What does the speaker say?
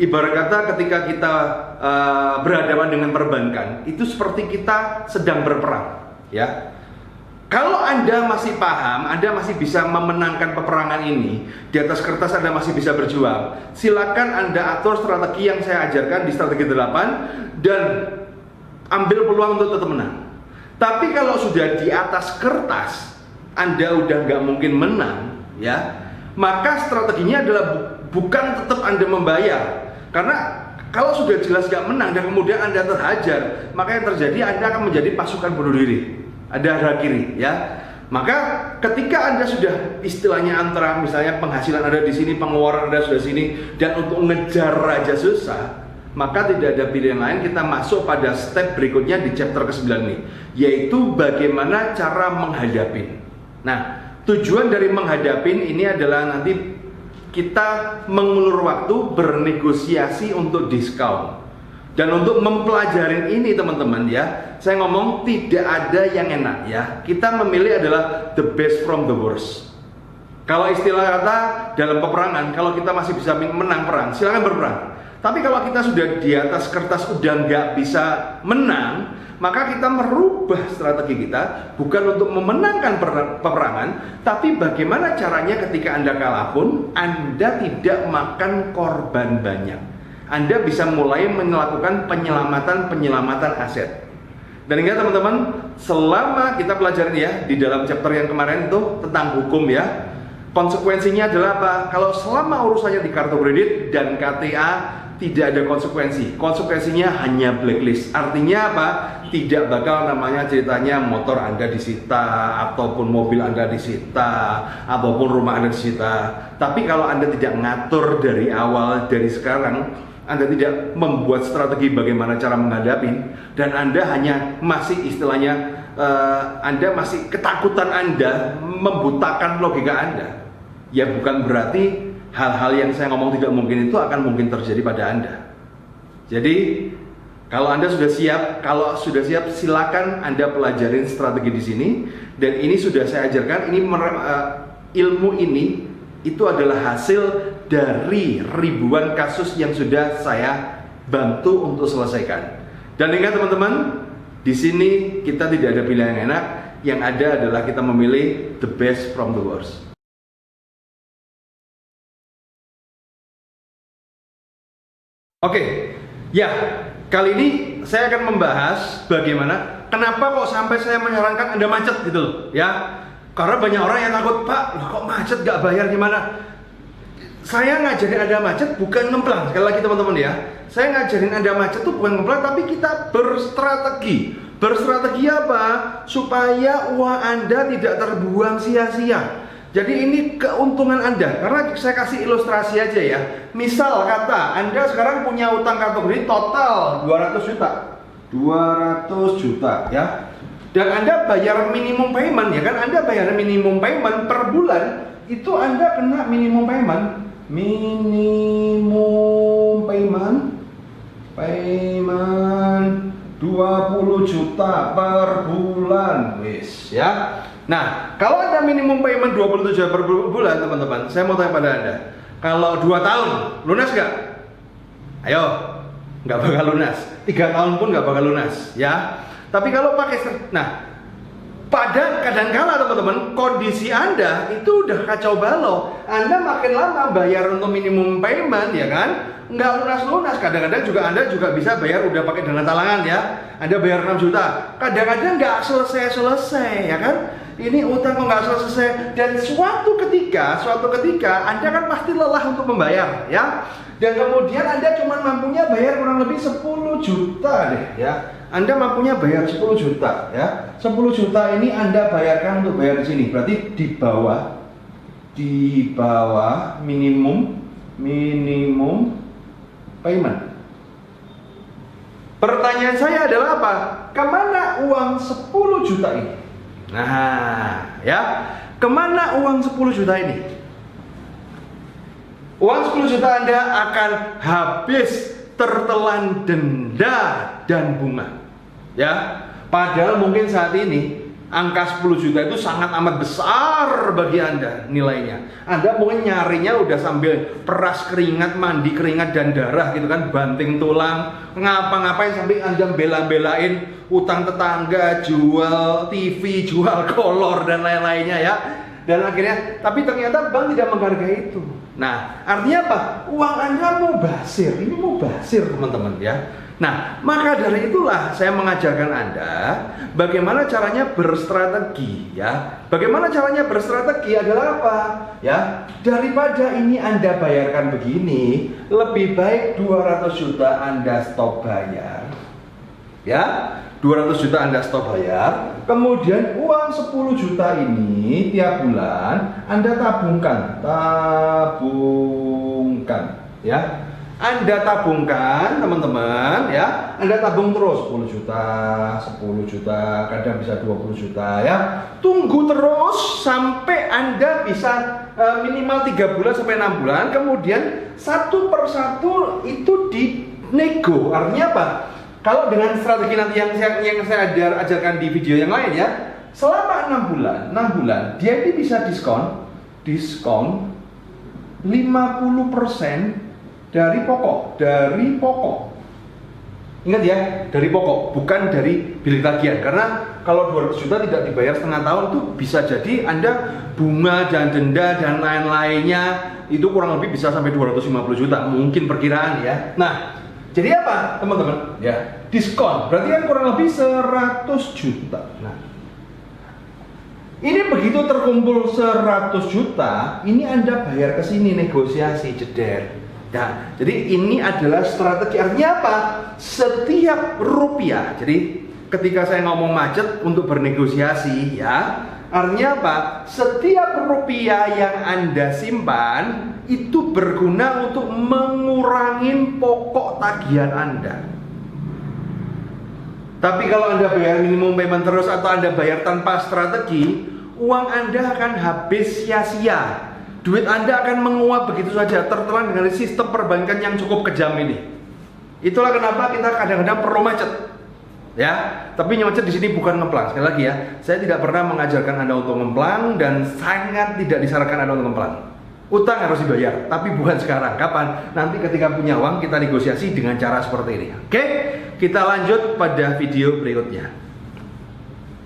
ibarat kata ketika kita berhadapan dengan perbankan, itu seperti kita sedang berperang, ya. Kalau Anda masih paham, Anda masih bisa memenangkan peperangan ini, di atas kertas Anda masih bisa berjuang, silakan Anda atur strategi yang saya ajarkan di strategi 8 dan ambil peluang untuk tetap menang. Tapi kalau sudah di atas kertas, Anda udah nggak mungkin menang, ya, maka strateginya adalah bukan tetap Anda membayar. Karena kalau sudah jelas nggak menang dan kemudian Anda terhajar, maka yang terjadi Anda akan menjadi pasukan bunuh diri. Ada arah kiri, ya. Maka ketika Anda sudah istilahnya antara misalnya penghasilan Anda di sini, pengeluaran Anda sudah sini, dan untuk ngejar aja susah, maka tidak ada pilihan lain, kita masuk pada step berikutnya di chapter ke-9 nih, yaitu bagaimana cara menghadapi. Nah, tujuan dari menghadapi ini adalah nanti kita mengulur waktu bernegosiasi untuk diskon. Dan untuk mempelajari ini teman-teman, ya, saya ngomong tidak ada yang enak, ya. Kita memilih adalah the best from the worst. Kalau istilah kata dalam peperangan, kalau kita masih bisa menang perang, silakan berperang. Tapi kalau kita sudah di atas kertas udah nggak bisa menang, maka kita merubah strategi kita bukan untuk memenangkan peperangan, tapi bagaimana caranya ketika Anda kalah pun Anda tidak makan korban banyak. Anda bisa mulai melakukan penyelamatan aset. Dan ingat teman-teman, selama kita pelajarin ya di dalam chapter yang kemarin itu tentang hukum, ya, konsekuensinya adalah apa? Kalau selama urusannya di kartu kredit dan KTA tidak ada konsekuensi, konsekuensinya hanya blacklist. Artinya apa? Tidak bakal namanya ceritanya motor Anda disita, ataupun mobil Anda disita, ataupun rumah Anda disita. Tapi kalau Anda tidak ngatur dari awal, dari sekarang, Anda tidak membuat strategi bagaimana cara menghadapi, dan Anda hanya masih istilahnya Anda masih ketakutan Anda membutakan logika Anda, ya bukan berarti hal-hal yang saya ngomong tidak mungkin itu akan mungkin terjadi pada Anda. Jadi kalau Anda sudah siap, silakan Anda pelajarin strategi di sini, dan ini sudah saya ajarkan. Ini ilmu ini itu adalah hasil dari ribuan kasus yang sudah saya bantu untuk selesaikan. Dan ingat teman-teman, di sini kita tidak ada pilihan yang enak, yang ada adalah kita memilih the best from the worst. Oke, ya, kali ini saya akan membahas bagaimana, kenapa kok sampai saya menyarankan Anda macet gitu loh, ya. Karena banyak orang yang takut, Pak, kok macet gak bayar gimana? Saya ngajarin Anda macet bukan ngemplang. Sekali lagi teman-teman ya, saya ngajarin Anda macet tuh bukan ngemplang, tapi kita berstrategi. Berstrategi apa? Supaya uang Anda tidak terbuang sia-sia. Jadi ini keuntungan Anda. Karena saya kasih ilustrasi aja ya. Misal kata Anda sekarang punya utang kartu kredit total 200 juta. 200 juta ya. Dan Anda bayar minimum payment, ya kan? Anda bayar minimum payment per bulan, itu Anda kena minimum payment. Minimum payment 20 juta per bulan, wis ya. Nah, kalau Anda minimum payment 20 juta per bulan, teman-teman, saya mau tanya pada Anda, kalau 2 tahun lunas nggak? Ayo, nggak bakal lunas. 3 tahun pun nggak bakal lunas, ya. Tapi kalau pakai, nah, pada kadang-kala teman-teman, kondisi Anda itu udah kacau balau. Anda makin lama bayar untuk minimum payment, ya kan, nggak lunas-lunas. Kadang-kadang juga Anda juga bisa bayar udah pakai dana talangan, ya. Anda bayar 6 juta, kadang-kadang nggak selesai-selesai, ya kan. Ini utang kok nggak selesai. Dan suatu ketika Anda kan pasti lelah untuk membayar, ya. Dan kemudian Anda cuma mampunya bayar kurang lebih 10 juta deh, ya. Anda mampunya bayar 10 juta, ya. 10 juta ini Anda bayarkan untuk bayar di sini. Berarti di bawah minimum payment. Pertanyaan saya adalah apa? Kemana uang 10 juta ini? Nah, ya. Kemana uang 10 juta ini? Uang 10 juta Anda akan habis tertelan denda dan bunga, ya. Padahal mungkin saat ini Angka 10 juta itu sangat amat besar bagi Anda nilainya. Anda mungkin nyarinya udah sambil peras keringat, mandi keringat dan darah gitu kan, banting tulang, ngapa-ngapain sampai Anda bela-belain utang tetangga, jual TV, jual kolor dan lain-lainnya ya. Dan akhirnya, tapi ternyata bank tidak menghargai itu. Nah, artinya apa? Uang Anda mau basir, ini mau basir teman-teman ya. Nah, maka dari itulah saya mengajarkan Anda bagaimana caranya berstrategi ya. Bagaimana caranya berstrategi adalah apa? Ya, daripada ini Anda bayarkan begini, lebih baik 200 juta Anda stop bayar. Ya, 200 juta Anda stop bayar. Kemudian uang 10 juta ini tiap bulan Anda tabungkan ya. Anda tabungkan teman-teman ya. Anda tabung terus 10 juta, kadang bisa 20 juta ya. Tunggu terus sampai Anda bisa minimal 3 bulan sampai 6 bulan. Kemudian satu persatu itu dinego. Artinya apa? Kalau dengan strategi nanti yang saya ajarkan di video yang lain ya, selama 6 bulan dia ini bisa diskon 50% dari pokok. Ingat ya, dari pokok, bukan dari bilik tagihan. Karena kalau 200 juta tidak dibayar setengah tahun itu bisa jadi Anda bunga dan denda dan lain-lainnya itu kurang lebih bisa sampai 250 juta, mungkin perkiraan ya. Nah, jadi apa teman-teman? Ya, diskon. Berarti kan kurang lebih 100 juta. Nah, ini begitu terkumpul 100 juta, ini Anda bayar ke sini negosiasi jeder. Nah, jadi ini adalah strategi. Artinya apa? Setiap rupiah. Jadi ketika saya ngomong macet untuk bernegosiasi ya, artinya apa? Setiap rupiah yang Anda simpan itu berguna untuk mengurangi pokok tagihan Anda. Tapi kalau Anda bayar minimum payment terus atau Anda bayar tanpa strategi, uang Anda akan habis sia-sia. Duit Anda akan menguap begitu saja, tertelan dengan sistem perbankan yang cukup kejam ini. Itulah kenapa kita kadang-kadang perlu macet. Ya, tapi macet di sini bukan ngemplang. Sekali lagi ya, saya tidak pernah mengajarkan Anda untuk ngemplang dan sangat tidak disarankan Anda untuk ngemplang. Utang harus dibayar, tapi bukan sekarang. Kapan? Nanti ketika punya uang kita negosiasi dengan cara seperti ini. Oke, kita lanjut pada video berikutnya.